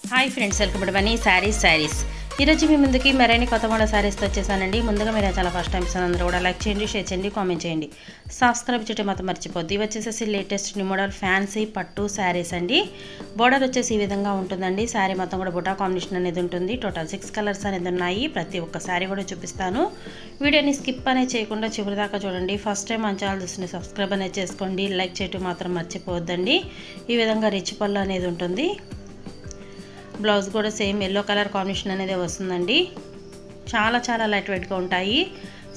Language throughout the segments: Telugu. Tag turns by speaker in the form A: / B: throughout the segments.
A: Hi friends, welcome to money saris. ఈరోజు మీ ముందుకి మరిన్ని కొత్త మోడల్ శారీస్తో వచ్చేసానండి. ముందుగా మీరు చాలా ఫస్ట్ టైం అందరూ కూడా లైక్ చేయండి, షేర్ చేయండి, కామెంట్ చేయండి, సబ్స్క్రైబ్ చేయడం మాత్రం మర్చిపోద్ది. వచ్చేసేసి లేటెస్ట్ న్యూ మోడల్ ఫ్యాన్సీ పట్టు శారీస్ అండి. బోర్డర్ వచ్చేసి ఈ విధంగా ఉంటుందండి. శారీ మొత్తం కూడా బుటా కాంబినేషన్ అనేది ఉంటుంది. టోటల్ 6 కలర్స్ అనేది ఉన్నాయి. ప్రతి ఒక్క శారీ కూడా చూపిస్తాను. వీడియోని స్కిప్ అనేది చేయకుండా చివరి దాకా చూడండి. ఫస్ట్ టైం మన ఛానల్ చూసి సబ్స్క్రైబ్ అనేది చేసుకోండి. లైక్ చేయడం మాత్రం మర్చిపోవద్దండి. ఈ విధంగా రిచ్ పళ్ళు అనేది ఉంటుంది. బ్లౌజ్ కూడా సేమ్ ఎల్లో కలర్ కాంబినేషన్ అనేది వస్తుందండి. చాలా లైట్ వెయిట్గా ఉంటాయి.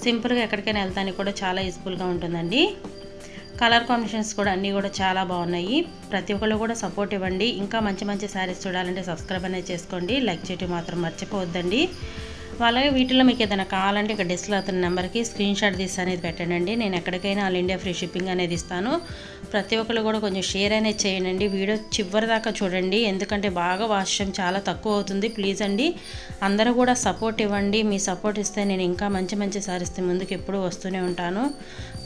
A: సింపుల్గా ఎక్కడికైనా వెళ్తానికి కూడా చాలా యూస్ఫుల్గా ఉంటుందండి. కలర్ కాంబినేషన్స్ కూడా అన్నీ కూడా చాలా బాగున్నాయి. ప్రతి ఒక్కళ్ళు కూడా సపోర్ట్ ఇవ్వండి. ఇంకా మంచి శారీస్ చూడాలంటే సబ్స్క్రైబ్ అనేది చేసుకోండి. లైక్ చేయడం మాత్రం మర్చిపోవద్దండి. అలాగే వీటిలో మీకు ఏదైనా కావాలంటే ఇక్కడ డిస్ప్లే అవుతున్న నెంబర్కి స్క్రీన్ షాట్ తీసి అనేది పెట్టండి. నేను ఎక్కడికైనా ఆల్ ఇండియా ఫ్రీ షిప్పింగ్ అనేది ఇస్తాను. ప్రతి ఒక్కరు కూడా కొంచెం షేర్ అనేది చేయండి. వీడియో చివరి దాకా చూడండి, ఎందుకంటే బాగా వర్షం చాలా తక్కువ అవుతుంది. ప్లీజ్ అండి, అందరూ కూడా సపోర్ట్ ఇవ్వండి. మీ సపోర్ట్ ఇస్తే నేను ఇంకా మంచి సారీస్ ముందుకు ఎప్పుడూ వస్తూనే ఉంటాను.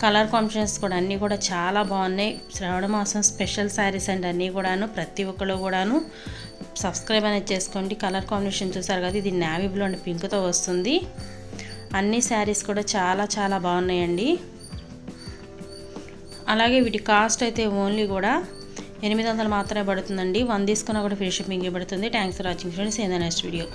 A: కలర్ కాంబినేషన్స్ కూడా అన్నీ కూడా చాలా బాగున్నాయి. శ్రావణ మాసం స్పెషల్ శారీస్ అండి అన్నీ కూడాను. ప్రతి ఒక్కరు కూడాను సబ్స్క్రైబ్ అనేది చేసుకోండి. కలర్ కాంబినేషన్ చూసారు కదా, ఇది నేవీ బ్లూ అండ్ పింక్తో వస్తుంది. అన్ని శారీస్ కూడా చాలా బాగున్నాయండి. అలాగే వీటి కాస్ట్ అయితే ఓన్లీ కూడా 800 మాత్రమే పడుతుందండి. 1 తీసుకున్నా కూడా ఫ్రీ షిప్పింగ్ ఇవ్వబడుతుంది. Thanks for watching friends. In the next video.